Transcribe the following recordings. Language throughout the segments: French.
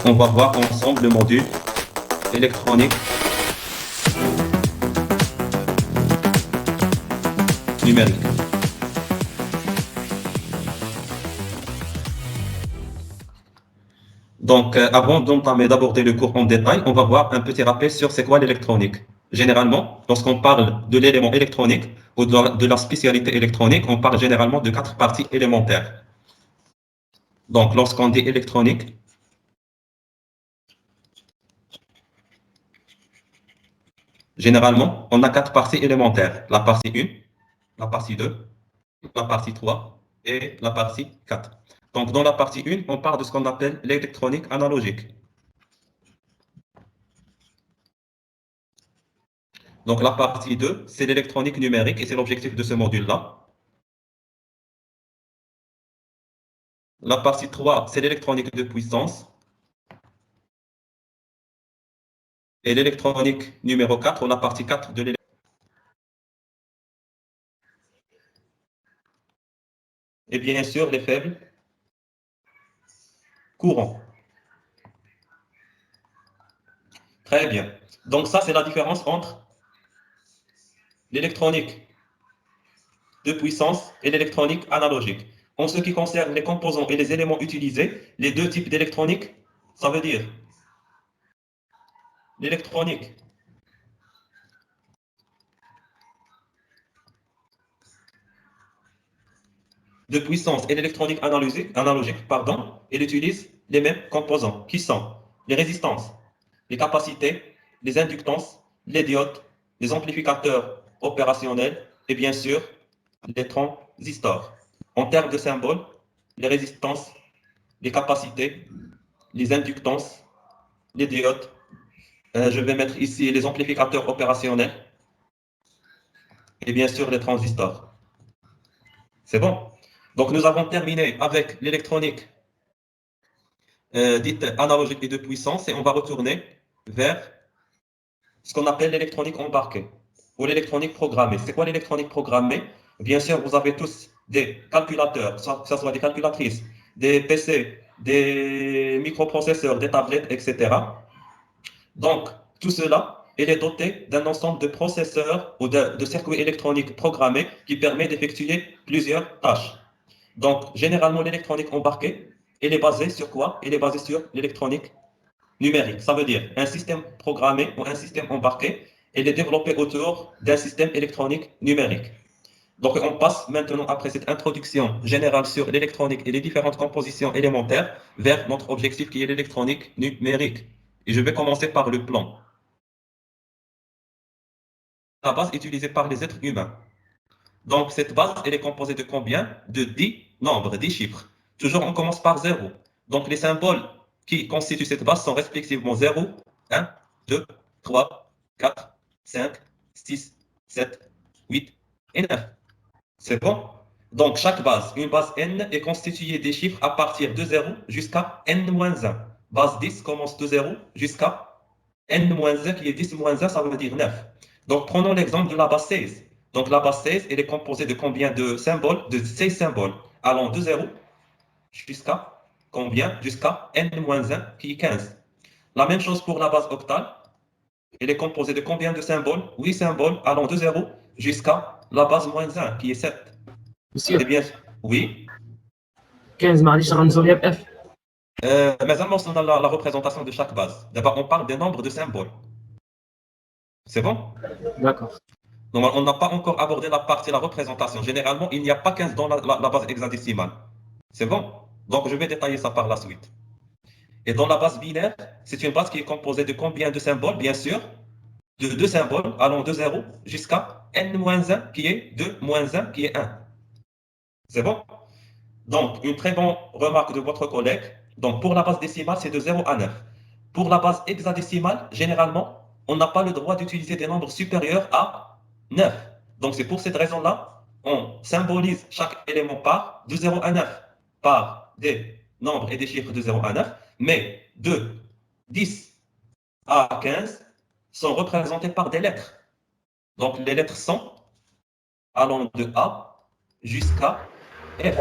on va voir ensemble le module électronique numérique. Donc, avant d'aborder le cours en détail, on va voir un petit rappel sur c'est quoi l'électronique. Généralement, lorsqu'on parle de l'élément électronique ou de la spécialité électronique, on parle généralement de 4 parties élémentaires. Donc, lorsqu'on dit électronique, généralement, on a 4 parties élémentaires. La partie 1, la partie 2, la partie 3 et la partie 4. Donc, dans la partie 1, on parle de ce qu'on appelle l'électronique analogique. Donc, la partie 2, c'est l'électronique numérique et c'est l'objectif de ce module-là. La partie 3, c'est l'électronique de puissance. Et l'électronique numéro 4, ou la partie 4 de l'électronique. Et bien sûr, les faibles courants. Très bien. Donc ça, c'est la différence entre l'électronique de puissance et l'électronique analogique. En ce qui concerne les composants et les éléments utilisés, les deux types d'électronique, ça veut dire l'électronique de puissance et l'électronique analogique, pardon, elle utilise les mêmes composants qui sont les résistances, les capacités, les inductances, les diodes, les amplificateurs opérationnels et bien sûr les transistors. En termes de symboles, les résistances, les capacités, les inductances, les diodes. Je vais mettre ici les amplificateurs opérationnels et bien sûr les transistors. C'est bon. Donc nous avons terminé avec l'électronique dite analogique et de puissance et on va retourner vers ce qu'on appelle l'électronique embarquée ou l'électronique programmée. C'est quoi l'électronique programmée? Bien sûr, vous avez tous des calculateurs, que ce soit des calculatrices, des PC, des microprocesseurs, des tablettes, etc. Donc, tout cela, il est doté d'un ensemble de processeurs ou de circuits électroniques programmés qui permet d'effectuer plusieurs tâches. Donc, généralement, l'électronique embarquée, elle est basée sur quoi? Elle est basée sur l'électronique numérique. Ça veut dire un système programmé ou un système embarqué, elle est développé autour d'un système électronique numérique. Donc, on passe maintenant, après cette introduction générale sur l'électronique et les différentes compositions élémentaires, vers notre objectif qui est l'électronique numérique. Et je vais commencer par le plan. La base utilisée par les êtres humains. Donc, cette base, elle est composée de combien? De 10 nombres, 10 chiffres. Toujours, on commence par 0. Donc, les symboles qui constituent cette base sont respectivement 0, 1, 2, 3, 4, 5, 6, 7, 8 et 9. C'est bon? Donc, chaque base, une base n, est constituée des chiffres à partir de 0 jusqu'à n-1. Base 10 commence de 0 jusqu'à n-1 qui est 10-1, ça veut dire 9. Donc, prenons l'exemple de la base 16. Donc, la base 16, elle est composée de combien de symboles? De 16 symboles, allant de 0 jusqu'à combien? Jusqu'à n-1 qui est 15. La même chose pour la base octale. Elle est composée de combien de symboles? 8 symboles allant de 0 jusqu'à la base moins 1 qui est 7. Monsieur, Eh bien, oui. 15 معلش غنزوليها ب F. Mais on a la représentation de chaque base. D'abord, on parle des nombres de symboles. C'est bon? D'accord. Donc, on n'a pas encore abordé la partie de la représentation. Généralement, il n'y a pas 15 dans la base hexadécimale. C'est bon? Donc, je vais détailler ça par la suite. Et dans la base binaire, c'est une base qui est composée de combien de symboles? Bien sûr, de deux symboles allant de 0 jusqu'à n-1 qui est 2 moins 1 qui est 1. C'est bon? Donc, une très bonne remarque de votre collègue. Donc, pour la base décimale, c'est de 0 à 9. Pour la base hexadécimale, généralement, on n'a pas le droit d'utiliser des nombres supérieurs à 9. Donc, c'est pour cette raison-là, on symbolise chaque élément par de 0 à 9 par des nombres et des chiffres de 0 à 9, mais de 10 à 15 sont représentés par des lettres. Donc, les lettres sont allant de A jusqu'à F.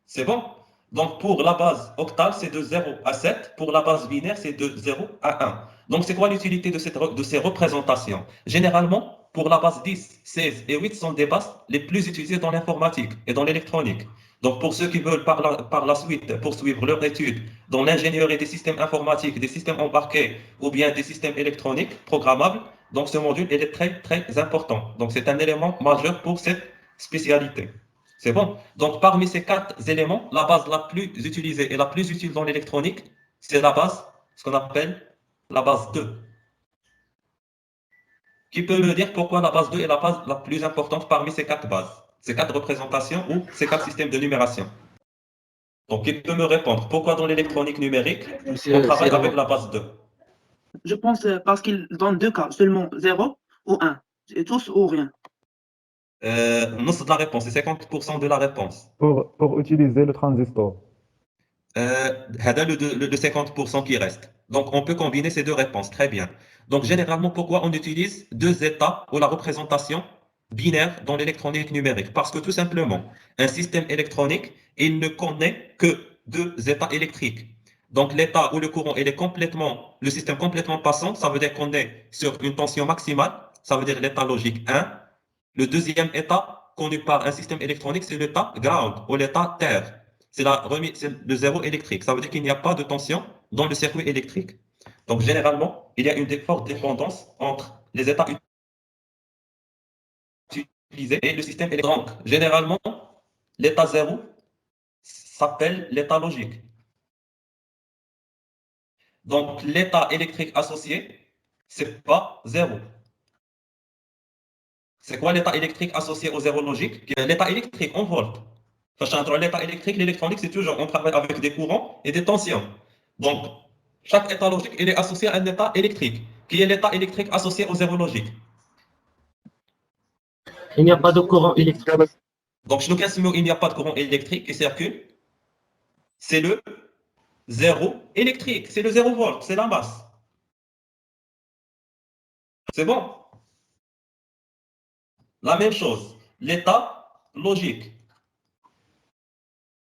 C'est bon? Donc, pour la base octale, c'est de 0 à 7. Pour la base binaire, c'est de 0 à 1. Donc, c'est quoi l'utilité de ces représentations? Généralement, pour la base 10, 16 et 8 sont des bases les plus utilisées dans l'informatique et dans l'électronique. Donc, pour ceux qui veulent par la suite poursuivre leur étude dans l'ingénierie des systèmes informatiques, des systèmes embarqués ou bien des systèmes électroniques programmables, donc ce module il est très, très important. Donc, c'est un élément majeur pour cette spécialité. C'est bon. Donc, parmi ces quatre éléments, la base la plus utilisée et la plus utile dans l'électronique, c'est la base, ce qu'on appelle la base 2. Qui peut me dire pourquoi la base 2 est la base la plus importante parmi ces quatre bases, ces quatre représentations ou ces quatre systèmes de numération? Donc, qui peut me répondre pourquoi dans l'électronique numérique, on travaille avec la base 2? Je pense parce qu'il donne deux cas, seulement 0 ou 1. Et tous ou rien. Non, c'est de la réponse, c'est 50% de la réponse. Pour utiliser le transistor. Le 50% qui reste. Donc, on peut combiner ces deux réponses. Très bien. Donc, généralement, pourquoi on utilise deux états ou la représentation binaire dans l'électronique numérique? Parce que tout simplement, un système électronique, il ne connaît que deux états électriques. Donc, l'état où le courant il est complètement, le système complètement passant, ça veut dire qu'on est sur une tension maximale, ça veut dire l'état logique 1. Le deuxième état connu par un système électronique, c'est l'état ground ou l'état terre. C'est le zéro électrique. Ça veut dire qu'il n'y a pas de tension dans le circuit électrique. Donc, généralement, il y a une forte dépendance entre les états utilisés et le système électronique. Donc, généralement, l'état 0 s'appelle l'état logique. Donc, l'état électrique associé, c'est pas 0. C'est quoi l'état électrique associé au zéro logique? L'état électrique en volts. Entre l'état électrique, l'électronique, c'est toujours, on travaille avec des courants et des tensions. Donc, chaque état logique, il est associé à un état électrique, qui est l'état électrique associé au zéro logique. Il n'y a pas de courant électrique. Donc, il n'y a pas de courant électrique qui circule. C'est le zéro électrique, c'est le zéro volt, c'est la masse. C'est bon? La même chose, l'état logique,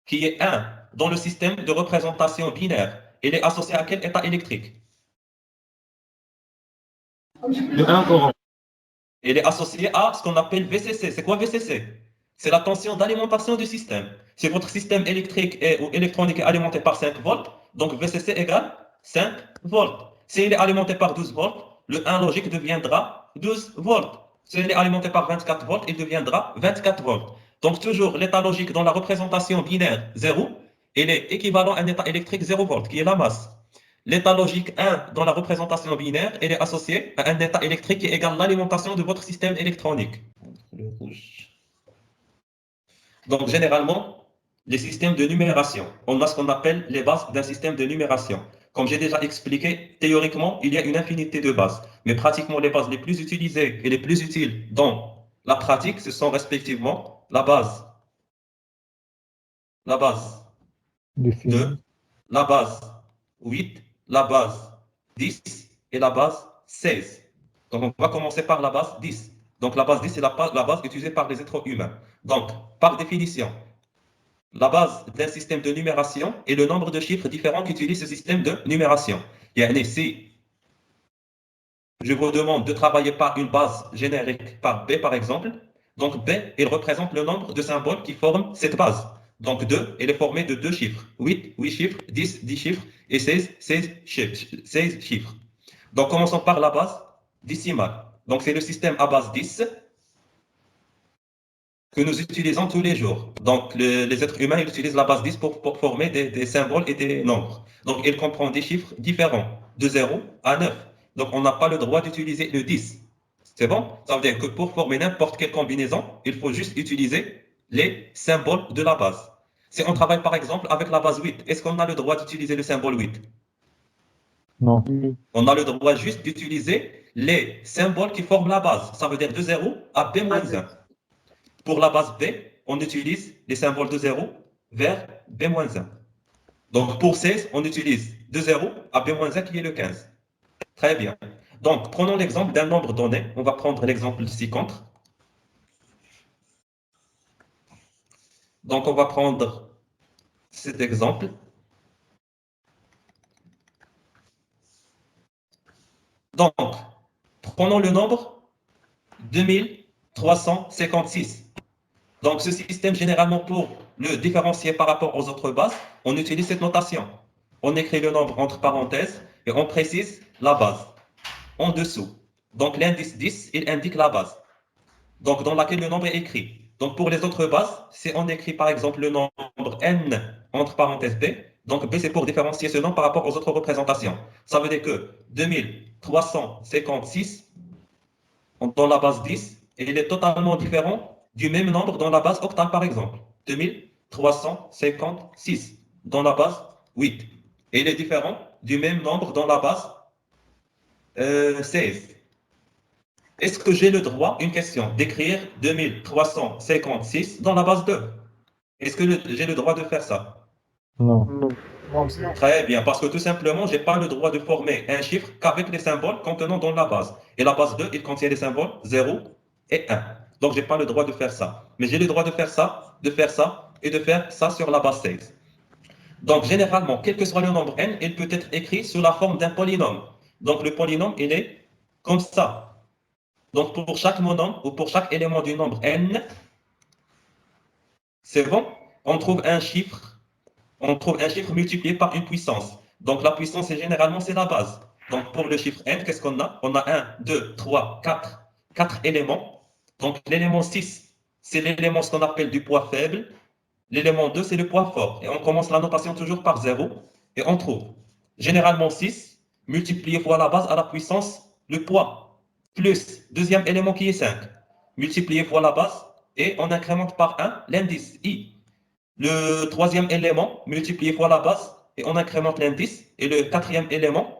qui est 1 dans le système de représentation binaire, il est associé à quel état électrique? Le 1 courant. Il est associé à ce qu'on appelle VCC. C'est quoi VCC? C'est la tension d'alimentation du système. Si votre système électrique ou électronique est alimenté par 5 volts, donc VCC égale 5 volts. S'il est alimenté par 12 volts, le 1 logique deviendra 12 volts. S'il est alimenté par 24 volts, il deviendra 24 volts. Donc toujours l'état logique dans la représentation binaire 0, il est équivalent à un état électrique 0 volts, qui est la masse. L'état logique 1 dans la représentation binaire, il est associé à un état électrique qui égale l'alimentation de votre système électronique. Donc, généralement, les systèmes de numération, on a ce qu'on appelle les bases d'un système de numération. Comme j'ai déjà expliqué, théoriquement, il y a une infinité de bases. Mais pratiquement, les bases les plus utilisées et les plus utiles dans la pratique, ce sont respectivement la base 2, la base 8, la base 10 et la base 16. Donc, on va commencer par la base 10. Donc, la base 10, c'est la base utilisée par les êtres humains. Donc, par définition, la base d'un système de numération est le nombre de chiffres différents qu'utilise ce système de numération. Si je vous demande de travailler par une base générique par B, par exemple, donc B, il représente le nombre de symboles qui forment cette base. Donc 2, elle est formée de 2 chiffres. 8, 8 chiffres, 10, 10 chiffres, et 16, 16 chiffres. Donc commençons par la base décimale. Donc c'est le système à base 10 que nous utilisons tous les jours. Donc les êtres humains ils utilisent la base 10 pour former des symboles et des nombres. Donc il comprend des chiffres différents, de 0 à 9. Donc on n'a pas le droit d'utiliser le 10. C'est bon? Ça veut dire que pour former n'importe quelle combinaison, il faut juste utiliser les symboles de la base. Si on travaille par exemple avec la base 8, est-ce qu'on a le droit d'utiliser le symbole 8? Non. On a le droit juste d'utiliser les symboles qui forment la base. Ça veut dire de 0 à B-1. Pour la base B, on utilise les symboles de 0 vers B-1. Donc pour 16, on utilise de 0 à B-1 qui est le 15. Très bien. Donc prenons l'exemple d'un nombre donné. On va prendre l'exemple de 50. Donc on va prendre cet exemple. Donc, prenons le nombre 2356. Donc, ce système, généralement, pour le différencier par rapport aux autres bases, on utilise cette notation. On écrit le nombre entre parenthèses et on précise la base en dessous. Donc, l'indice 10, il indique la base, donc dans laquelle le nombre est écrit. Donc, pour les autres bases, si on écrit par exemple le nombre n entre parenthèses b, donc b c'est pour différencier ce nombre par rapport aux autres représentations. Ça veut dire que 2356 dans la base 10, il est totalement différent du même nombre dans la base octale, par exemple. 2356 dans la base 8. Et il est différent du même nombre dans la base 16. Est-ce que j'ai le droit, une question, d'écrire 2356 dans la base 2? Est-ce que j'ai le droit de faire ça? Non. Très bien, parce que tout simplement, je n'ai pas le droit de former un chiffre qu'avec les symboles contenant dans la base. Et la base 2, il contient les symboles 0 et 1. Donc, je n'ai pas le droit de faire ça. Mais j'ai le droit de faire ça, et de faire ça sur la base 16. Donc, généralement, quel que soit le nombre n, il peut être écrit sous la forme d'un polynôme. Donc, le polynôme, il est comme ça. Donc, pour chaque monombre ou pour chaque élément du nombre n, c'est bon, on trouve un chiffre multiplié par une puissance. Donc, la puissance, généralement, c'est la base. Donc, pour le chiffre n, qu'est-ce qu'on a? On a 1, 2, 3, 4. 4 éléments. Donc, l'élément 6, c'est l'élément ce qu'on appelle du poids faible. L'élément 2, c'est le poids fort. Et on commence la notation toujours par 0. Et on trouve généralement 6 multiplié fois la base à la puissance, le poids, plus deuxième élément qui est 5, multiplié fois la base, et on incrémente par 1 l'indice i. Le troisième élément multiplié fois la base, et on incrémente l'indice. Et le quatrième élément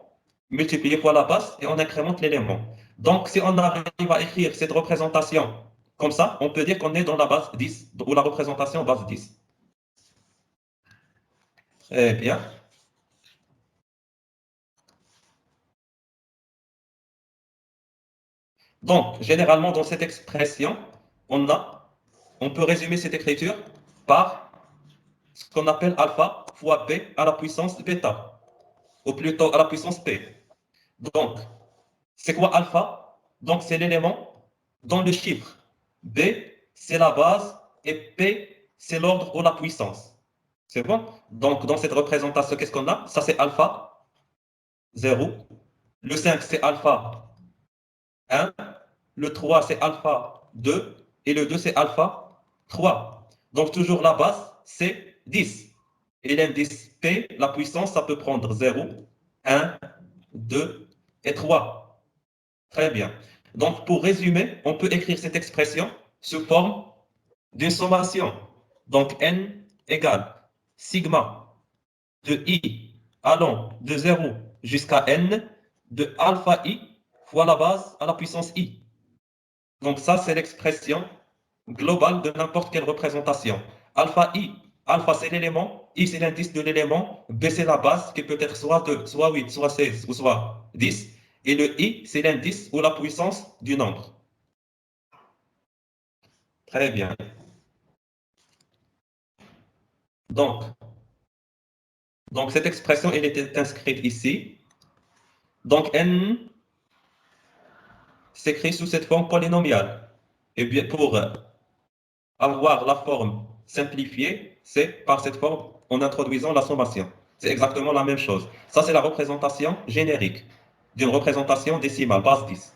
multiplié fois la base, et on incrémente l'élément. Donc, si on arrive à écrire cette représentation comme ça, on peut dire qu'on est dans la base 10, ou la représentation base 10. Très bien. Donc, généralement, dans cette expression, on peut résumer cette écriture par ce qu'on appelle alpha fois b à la puissance bêta, ou plutôt à la puissance p. Donc, c'est quoi alpha? Donc, c'est l'élément dans le chiffre. B, c'est la base, et p, c'est l'ordre ou la puissance. C'est bon? Donc, dans cette représentation, qu'est-ce qu'on a? Ça, c'est alpha 0. Le 5, c'est alpha 1. Le 3, c'est alpha 2. Et le 2, c'est alpha 3. Donc, toujours la base, c'est 10. Et l'indice P, la puissance, ça peut prendre 0, 1, 2 et 3. Très bien. Donc, pour résumer, on peut écrire cette expression sous forme d'une sommation. Donc, n égale sigma de i allant de 0 jusqu'à n de alpha i fois la base à la puissance i. Donc ça, c'est l'expression globale de n'importe quelle représentation. Alpha c'est l'élément, i c'est l'indice de l'élément, b c'est la base qui peut être soit 2, soit 8, soit 16 ou soit 10. Et le i, c'est l'indice ou la puissance du nombre. Très bien. Donc cette expression, elle était inscrite ici. Donc n s'écrit sous cette forme polynomiale. Et bien pour avoir la forme simplifiée, c'est par cette forme en introduisant la sommation. C'est exactement la même chose. Ça, c'est la représentation générique d'une représentation décimale, base 10.